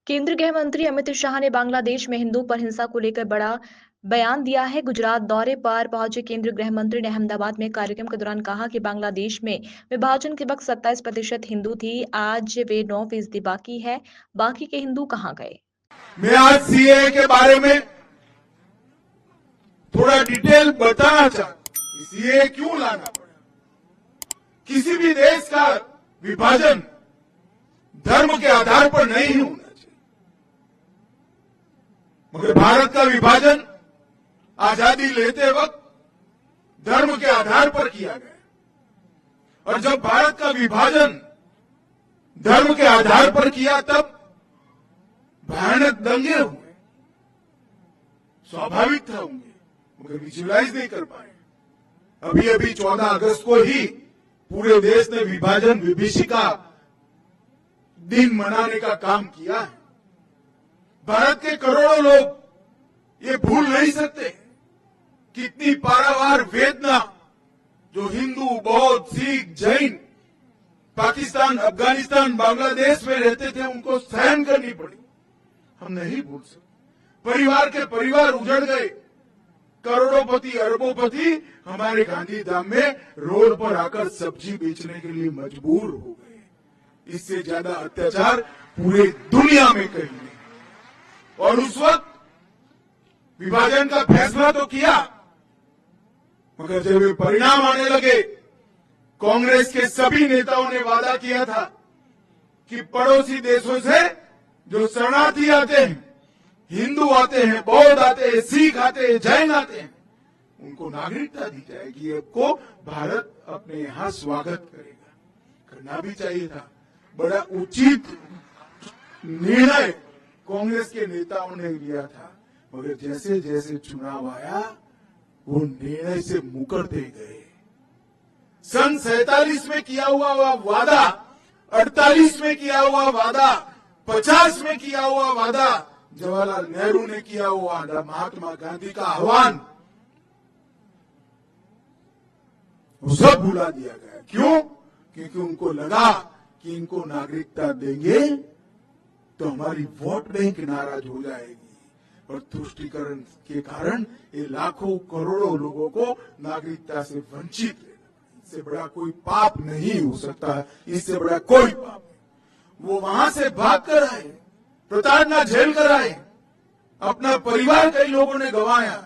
केंद्रीय गृह मंत्री अमित शाह ने बांग्लादेश में हिंदू पर हिंसा को लेकर बड़ा बयान दिया है। गुजरात दौरे पर पहुंचे केंद्रीय गृह मंत्री ने अहमदाबाद में कार्यक्रम के दौरान कहा कि बांग्लादेश में विभाजन के वक्त 27% हिंदू थी, आज वे 9% बाकी है। बाकी के हिंदू कहां गए? मैं आज सीए के बारे में थोड़ा डिटेल बताना चाहता हूं। सीए क्यों लाना पड़ा? किसी भी देश का विभाजन धर्म के आधार पर नहीं होना चाहिए, मगर भारत का विभाजन आजादी लेते वक्त धर्म के आधार पर किया गया, और जब भारत का विभाजन धर्म के आधार पर किया तब भयानक दंगे हुए। स्वाभाविक था होंगे, मगर विजुअलाइज नहीं कर पाए। अभी अभी 14 अगस्त को ही पूरे देश ने विभाजन विभीषिका दिन मनाने का काम किया है। भारत के करोड़ों लोग ये भूल नहीं सकते कितनी पारावार वेदना जो हिंदू, बौद्ध, सिख, जैन पाकिस्तान, अफगानिस्तान, बांग्लादेश में रहते थे उनको सहन करनी पड़ी। हम नहीं भूल सकते। परिवार के परिवार उजड़ गए, करोड़ोंपति अरबोंपति हमारे गांधी धाम में रोड पर आकर सब्जी बेचने के लिए मजबूर हो गए। इससे ज्यादा अत्याचार पूरे दुनिया में कहीं नहीं। और उस वक्त विभाजन का फैसला तो किया, मगर जब ये परिणाम आने लगे, कांग्रेस के सभी नेताओं ने वादा किया था कि पड़ोसी देशों से जो शरणार्थी आते हैं, हिंदू आते हैं, बौद्ध आते हैं, सिख आते हैं, जैन आते हैं, उनको नागरिकता दी जाएगी। आपको भारत अपने यहां स्वागत करेगा। करना भी चाहिए था। बड़ा उचित निर्णय कांग्रेस के नेताओं ने लिया था, मगर जैसे जैसे चुनाव आया वो निर्णय से मुकरते गए। सन 47 में किया हुआ वादा, 48 में किया हुआ वादा, 50 में किया हुआ वादा, जवाहरलाल नेहरू ने किया हुआ वादा, महात्मा गांधी का आह्वान, वो सब भुला दिया गया। क्यों? क्योंकि उनको लगा कि इनको नागरिकता देंगे तो हमारी वोट बैंक नाराज हो जाएगी, और तुष्टीकरण के कारण ये लाखों करोड़ों लोगों को नागरिकता से वंचित रहना। इससे बड़ा कोई पाप नहीं हो सकता, इससे बड़ा कोई पाप नहीं। वो वहां से भाग कर आए, प्रताड़ना झेल कर आए, अपना परिवार कई लोगों ने गंवाया,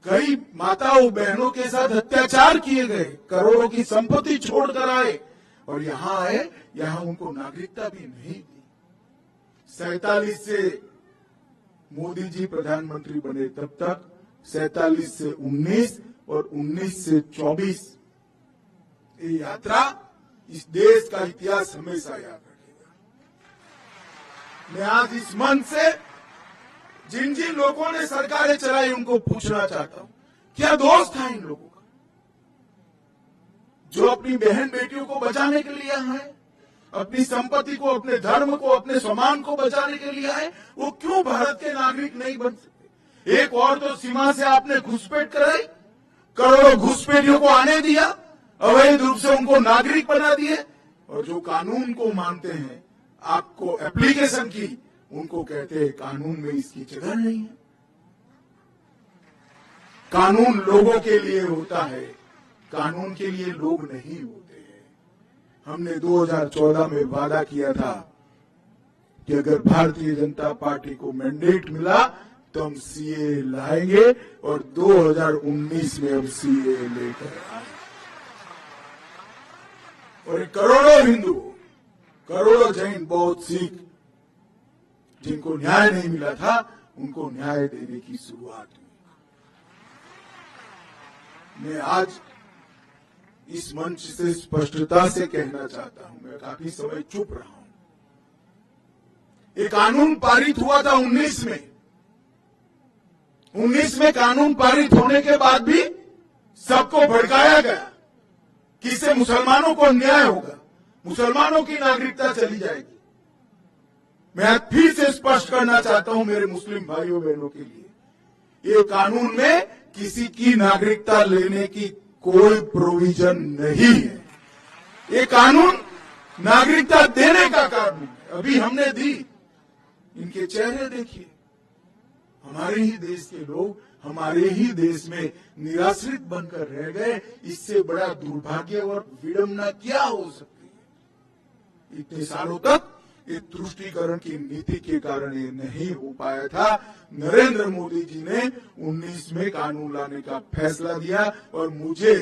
कई माताओं बहनों के साथ अत्याचार किए गए, करोड़ों की संपत्ति छोड़कर आए, और यहां आए, यहां उनको नागरिकता भी नहीं दी। 47 से मोदी जी प्रधानमंत्री बने तब तक 47 से 19 और 19 से 24 ये यात्रा इस देश का इतिहास हमेशा याद रखेगा। मैं आज इस मंच से जिन जिन लोगों ने सरकारें चलाई उनको पूछना चाहता हूं, क्या दोष था इन लोगों का जो अपनी बहन बेटियों को बचाने के लिए आए, अपनी संपत्ति को, अपने धर्म को, अपने सम्मान को बचाने के लिए आए? वो क्यों भारत के नागरिक नहीं बन सकते? एक और तो सीमा से आपने घुसपैठ कराई, करोड़ों घुसपैठियों को आने दिया, अवैध रूप से उनको नागरिक बना दिए, और जो कानून को मानते हैं, आपको एप्लीकेशन की, उनको कहते हैं कानून में इसकी जगह नहीं है। कानून लोगों के लिए होता है, कानून के लिए लोग नहीं होते हैं। हमने 2014 में वादा किया था कि अगर भारतीय जनता पार्टी को मैंडेट मिला तो हम सीए लाएंगे, और 2019 में हम सीए लेकर आए। और करोड़ों हिंदू, करोड़ों जैन, बौद्ध, सिख जिनको न्याय नहीं मिला था, उनको न्याय देने की शुरुआत हुई। मैं आज इस मंच से स्पष्टता से कहना चाहता हूं, मैं काफी समय चुप रहा हूं। एक कानून पारित हुआ था 19 में। 19 में कानून पारित होने के बाद भी सबको भड़काया गया कि इससे मुसलमानों को अन्याय होगा, मुसलमानों की नागरिकता चली जाएगी। मैं आज फिर से स्पष्ट करना चाहता हूं मेरे मुस्लिम भाइयों बहनों के लिए, ये कानून में किसी की नागरिकता लेने की कोई प्रोविजन नहीं है। ये कानून नागरिकता देने का कानून है। अभी हमने दी, इनके चेहरे देखिए। हमारे ही देश के लोग हमारे ही देश में निराश्रित बनकर रह गए। इससे बड़ा दुर्भाग्य और विडंबना क्या हो सकती है? इतने सालों तक ये तुष्टीकरण की नीति के कारण ये नहीं हो पाया था। नरेंद्र मोदी जी ने 19 में कानून लाने का फैसला दिया और मुझे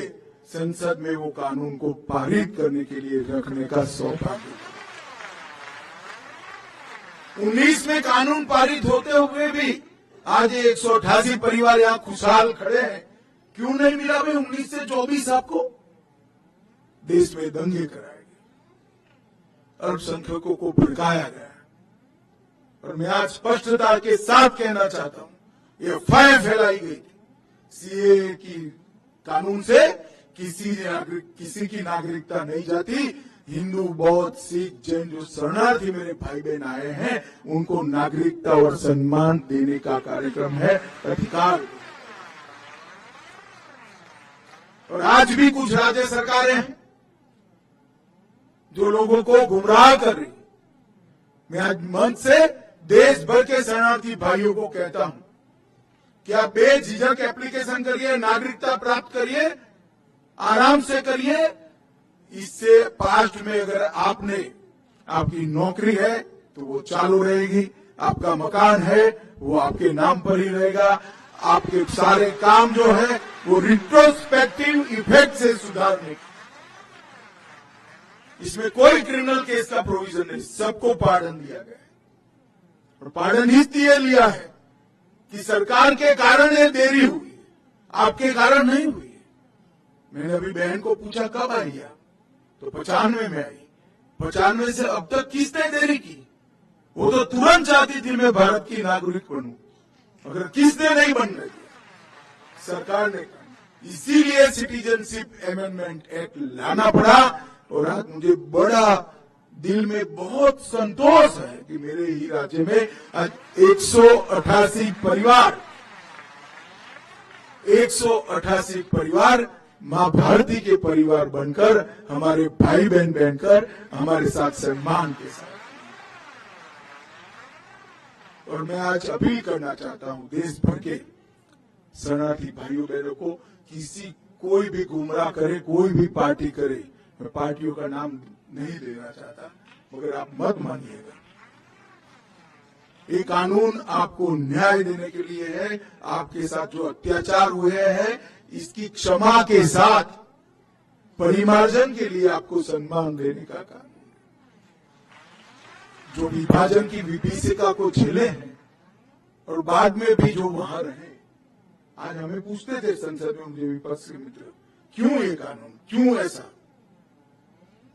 संसद में वो कानून को पारित करने के लिए रखने का सौभाग्य। 19 में कानून पारित होते हुए भी आज 188 परिवार यहाँ खुशहाल खड़े हैं। क्यों नहीं मिला भाई 19 से 24 आपको? देश में दंगे कराए गए, अल्पसंख्यकों को भड़काया गया। और मैं आज स्पष्टता के साथ कहना चाहता हूं, ये अफवाहें फैलाई गई थी सीए की कानून से किसी की नागरिकता नहीं जाती। हिंदू, बौद्ध, सिख, जैन जो शरणार्थी मेरे भाई बहन आए हैं उनको नागरिकता और सम्मान देने का कार्यक्रम है, अधिकार। और आज भी कुछ राज्य सरकारें हैं जो लोगों को गुमराह कर रही। मैं आज मंच से देश भर के शरणार्थी भाइयों को कहता हूं कि आप बेझिझक एप्लीकेशन करिए, नागरिकता प्राप्त करिए, आराम से करिए। इससे पास्ट में अगर आपकी नौकरी है तो वो चालू रहेगी, आपका मकान है वो आपके नाम पर ही रहेगा, आपके सारे काम जो है वो रिट्रोस्पेक्टिव इफेक्ट से सुधारने। इसमें कोई क्रिमिनल केस का प्रोविजन नहीं, सबको पार्डन दिया गया है। और पार्डन इसलिए लिया है कि सरकार के कारण ये देरी हुई, आपके कारण नहीं हुई। मैंने अभी बहन को पूछा कब आई आप, तो 95 में आई। 95 से अब तक किसने देरी की? वो तो तुरंत चाहती थी मैं भारत की नागरिक बनूं, मगर किसने नहीं बनने दिया? सरकार ने कहा। इसीलिए सिटीजनशिप अमेंडमेंट एक्ट लाना पड़ा। और आज मुझे बड़ा दिल में बहुत संतोष है कि मेरे ही राज्य में आज 188 परिवार मां भारती के परिवार बनकर, हमारे भाई बहन बनकर हमारे साथ सम्मान के साथ। और मैं आज अपील करना चाहता हूं देश भर के शरणार्थी भाइयों बहनों को, कोई भी गुमराह करे, कोई भी पार्टी करे, मैं पार्टियों का नाम नहीं देना चाहता, मगर आप मत मानिएगा। ये कानून आपको न्याय देने के लिए है। आपके साथ जो अत्याचार हुए हैं इसकी क्षमा के साथ परिमार्जन के लिए आपको सम्मान देने का कानून। जो विभाजन की विभीषिका को झेले हैं और बाद में भी जो वहां रहे, आज हमें पूछते थे संसद में मुझे विपक्ष के मित्र, क्यों ये कानून, क्यों ऐसा?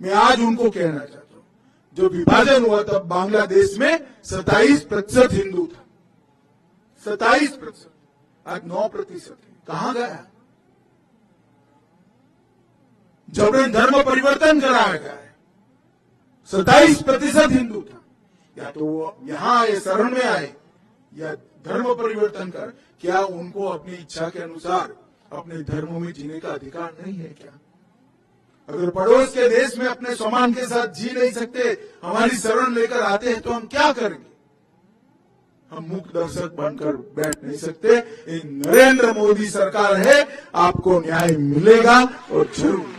मैं आज उनको कहना चाहता हूं, जब विभाजन हुआ तब बांग्लादेश में 27% हिंदू था, 27%। आज 9% है। कहां गया? जबरन धर्म परिवर्तन कराया गया है। 27% हिंदू था। या तो वो यहां आए, शरण में आए, या धर्म परिवर्तन कर। क्या उनको अपनी इच्छा के अनुसार अपने धर्मों में जीने का अधिकार नहीं है क्या? अगर पड़ोस के देश में अपने सम्मान के साथ जी नहीं सकते, हमारी शरण लेकर आते हैं, तो हम क्या करेंगे? हम मूक दर्शक बनकर बैठ नहीं सकते। ये नरेंद्र मोदी सरकार है, आपको न्याय मिलेगा और जरूर।